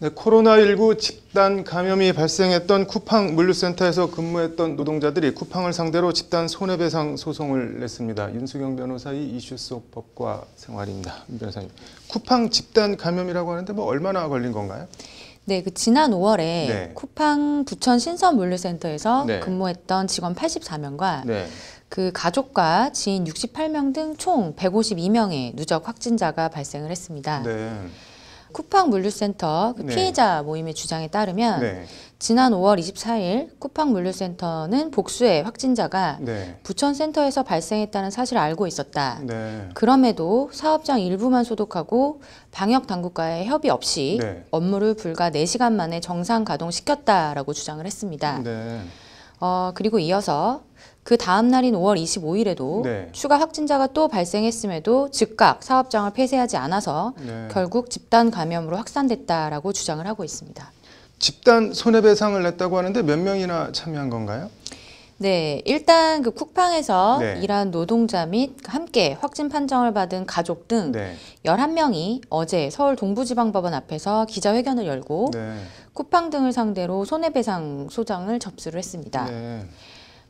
네, 코로나19 집단 감염이 발생했던 쿠팡 물류센터에서 근무했던 노동자들이 쿠팡을 상대로 집단 손해배상 소송을 냈습니다. 윤수경 변호사의 이슈 속 법과 생활입니다. 윤 변호사님, 쿠팡 집단 감염이라고 하는데 뭐 얼마나 걸린 건가요? 네, 지난 5월에 네. 쿠팡 부천 신선 물류센터에서 네. 근무했던 직원 84명과 네. 그 가족과 지인 68명 등 총 152명의 누적 확진자가 발생을 했습니다. 네. 쿠팡 물류센터 네. 피해자 모임의 주장에 따르면 네. 지난 5월 24일 쿠팡 물류센터는 복수의 확진자가 네. 부천센터에서 발생했다는 사실을 알고 있었다. 네. 그럼에도 사업장 일부만 소독하고 방역 당국과의 협의 없이 네. 업무를 불과 4시간 만에 정상 가동시켰다라고 주장을 했습니다. 네. 그리고 이어서 그 다음 날인 5월 25일에도 네. 추가 확진자가 또 발생했음에도 즉각 사업장을 폐쇄하지 않아서 네. 결국 집단 감염으로 확산됐다라고 주장을 하고 있습니다. 집단 손해배상을 냈다고 하는데 몇 명이나 참여한 건가요? 네, 일단 그 쿠팡에서 네. 일한 노동자 및 함께 확진 판정을 받은 가족 등 네. 11명이 어제 서울 동부지방법원 앞에서 기자회견을 열고 네. 쿠팡 등을 상대로 손해배상 소장을 접수를 했습니다. 네.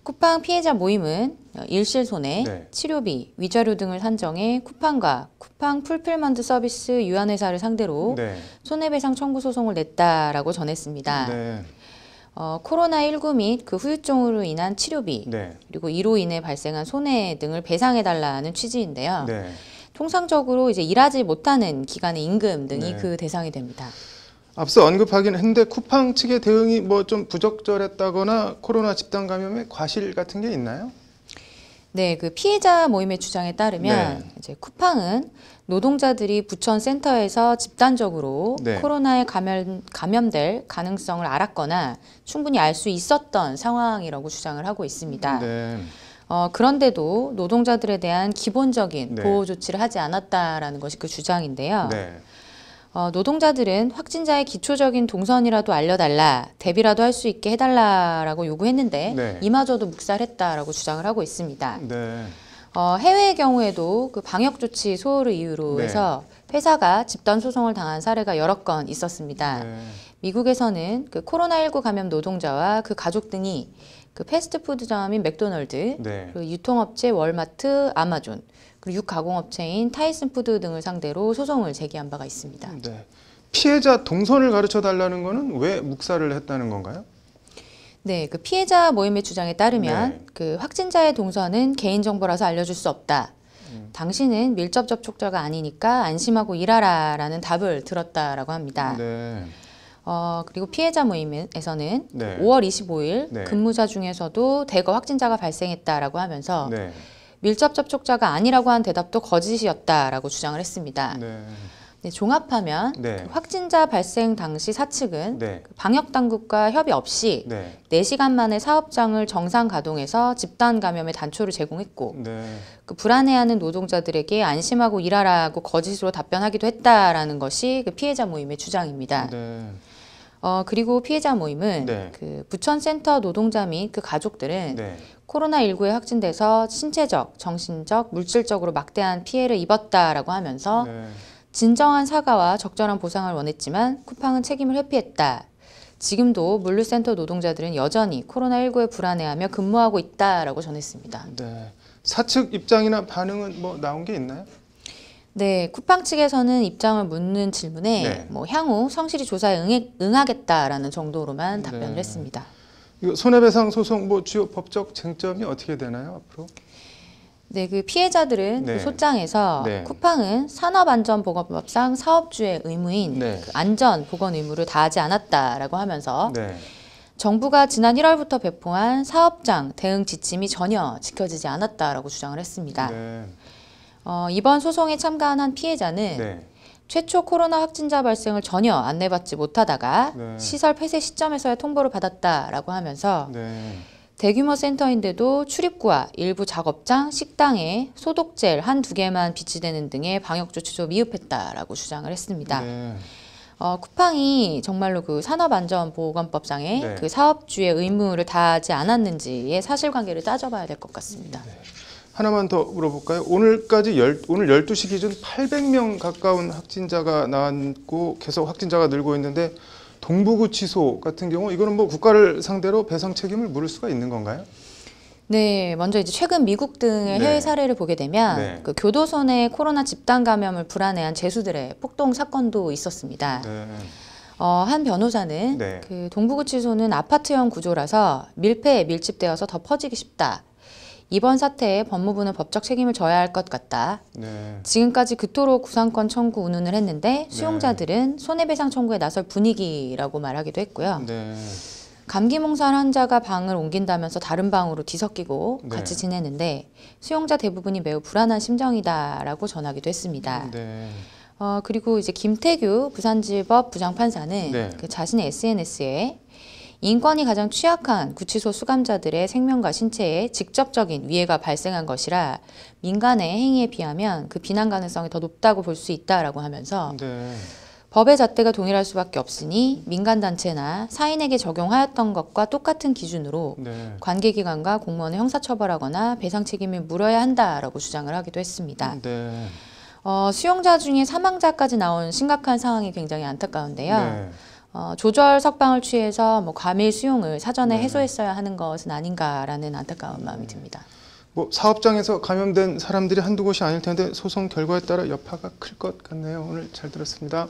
쿠팡 피해자 모임은 일실손해, 네. 치료비, 위자료 등을 산정해 쿠팡과 쿠팡 풀필먼트 서비스 유한회사를 상대로 네. 손해배상 청구 소송을 냈다라고 전했습니다. 네. 코로나19 및 그 후유증으로 인한 치료비, 네. 그리고 이로 인해 발생한 손해 등을 배상해달라는 취지인데요. 네. 통상적으로 이제 일하지 못하는 기간의 임금 등이 네. 그 대상이 됩니다. 앞서 언급하긴 했는데 쿠팡 측의 대응이 뭐 좀 부적절했다거나 코로나 집단 감염에 과실 같은 게 있나요? 네, 그 피해자 모임의 주장에 따르면 네. 이제 쿠팡은 노동자들이 부천 센터에서 집단적으로 네. 코로나에 감염될 가능성을 알았거나 충분히 알 수 있었던 상황이라고 주장을 하고 있습니다. 네. 그런데도 노동자들에 대한 기본적인 네. 보호 조치를 하지 않았다라는 것이 그 주장인데요. 네. 노동자들은 확진자의 기초적인 동선이라도 알려달라, 대비라도 할 수 있게 해달라라고 요구했는데 네. 이마저도 묵살했다라고 주장을 하고 있습니다. 네. 해외의 경우에도 그 방역 조치 소홀을 이유로 네. 해서 회사가 집단 소송을 당한 사례가 여러 건 있었습니다. 네. 미국에서는 그 코로나19 감염 노동자와 그 가족 등이 그 패스트푸드점인 맥도널드, 네. 그리고 유통업체 월마트, 아마존, 그리고 육가공업체인 타이슨 푸드 등을 상대로 소송을 제기한 바가 있습니다. 네. 피해자 동선을 가르쳐 달라는 거는 왜 묵살을 했다는 건가요? 네, 그 피해자 모임의 주장에 따르면 네. 그 확진자의 동선은 개인정보라서 알려줄 수 없다. 당신은 밀접 접촉자가 아니니까 안심하고 일하라라는 답을 들었다라고 합니다. 네. 그리고 피해자 모임에서는 네. 5월 25일 네. 근무자 중에서도 대거 확진자가 발생했다라고 하면서 네. 밀접 접촉자가 아니라고 한 대답도 거짓이었다라고 주장을 했습니다. 네. 네, 종합하면 네. 그 확진자 발생 당시 사측은 네. 그 방역 당국과 협의 없이 네. 4시간 만에 사업장을 정상 가동해서 집단 감염의 단초를 제공했고 네. 그 불안해하는 노동자들에게 안심하고 일하라고 거짓으로 답변하기도 했다라는 것이 그 피해자 모임의 주장입니다. 네. 그리고 피해자 모임은 네. 그 부천센터 노동자 및 그 가족들은 네. 코로나19에 확진돼서 신체적, 정신적, 물질적으로 막대한 피해를 입었다라고 하면서 네. 진정한 사과와 적절한 보상을 원했지만 쿠팡은 책임을 회피했다. 지금도 물류센터 노동자들은 여전히 코로나19에 불안해하며 근무하고 있다라고 전했습니다. 네. 사측 입장이나 반응은 뭐 나온 게 있나요? 네, 쿠팡 측에서는 입장을 묻는 질문에 네. 뭐 향후 성실히 조사에 응하겠다라는 정도로만 답변을 네. 했습니다. 이거 손해배상 소송 뭐 주요 법적 쟁점이 어떻게 되나요 앞으로? 네, 그 피해자들은 네. 그 소장에서 네. 쿠팡은 산업안전보건법상 사업주의 의무인 네. 그 안전보건 의무를 다하지 않았다라고 하면서 네. 정부가 지난 1월부터 배포한 사업장 대응 지침이 전혀 지켜지지 않았다라고 주장을 했습니다. 네. 이번 소송에 참가한 한 피해자는 네. 최초 코로나 확진자 발생을 전혀 안내받지 못하다가 네. 시설 폐쇄 시점에서야 통보를 받았다라고 하면서 네. 대규모 센터인데도 출입구와 일부 작업장, 식당에 소독젤 한두 개만 비치되는 등의 방역 조치도 미흡했다라고 주장을 했습니다. 네. 쿠팡이 정말로 그 산업안전보건법상의 네. 그 사업주의 의무를 다하지 않았는지의 사실관계를 따져봐야 될 것 같습니다. 하나만 더 물어볼까요? 오늘 12시 기준 800명 가까운 확진자가 나왔고 계속 확진자가 늘고 있는데 동부구치소 같은 경우 이거는 뭐 국가를 상대로 배상 책임을 물을 수가 있는 건가요? 네, 먼저 이제 최근 미국 등의 네. 해외 사례를 보게 되면 네. 그 교도소 내 코로나 집단 감염을 불안해한 죄수들의 폭동 사건도 있었습니다. 네. 한 변호사는 네. 그 동부구치소는 아파트형 구조라서 밀폐에 밀집되어서 더 퍼지기 쉽다. 이번 사태에 법무부는 법적 책임을 져야 할 것 같다. 네. 지금까지 그토록 구상권 청구 운운을 했는데 수용자들은 손해배상 청구에 나설 분위기라고 말하기도 했고요. 네. 감기 몽살 환자가 방을 옮긴다면서 다른 방으로 뒤섞이고 네. 같이 지내는데 수용자 대부분이 매우 불안한 심정이다라고 전하기도 했습니다. 네. 그리고 이제 김태규 부산지법 부장판사는 네. 그 자신의 SNS에 인권이 가장 취약한 구치소 수감자들의 생명과 신체에 직접적인 위해가 발생한 것이라 민간의 행위에 비하면 그 비난 가능성이 더 높다고 볼 수 있다라고 하면서 네. 법의 잣대가 동일할 수밖에 없으니 민간단체나 사인에게 적용하였던 것과 똑같은 기준으로 네. 관계기관과 공무원을 형사처벌하거나 배상 책임을 물어야 한다라고 주장을 하기도 했습니다. 네. 수용자 중에 사망자까지 나온 심각한 상황이 굉장히 안타까운데요. 네. 조절 석방을 취해서 뭐 과밀 수용을 사전에 네. 해소했어야 하는 것은 아닌가라는 안타까운 마음이 듭니다. 뭐 사업장에서 감염된 사람들이 한두 곳이 아닐 텐데 소송 결과에 따라 여파가 클 것 같네요. 오늘 잘 들었습니다.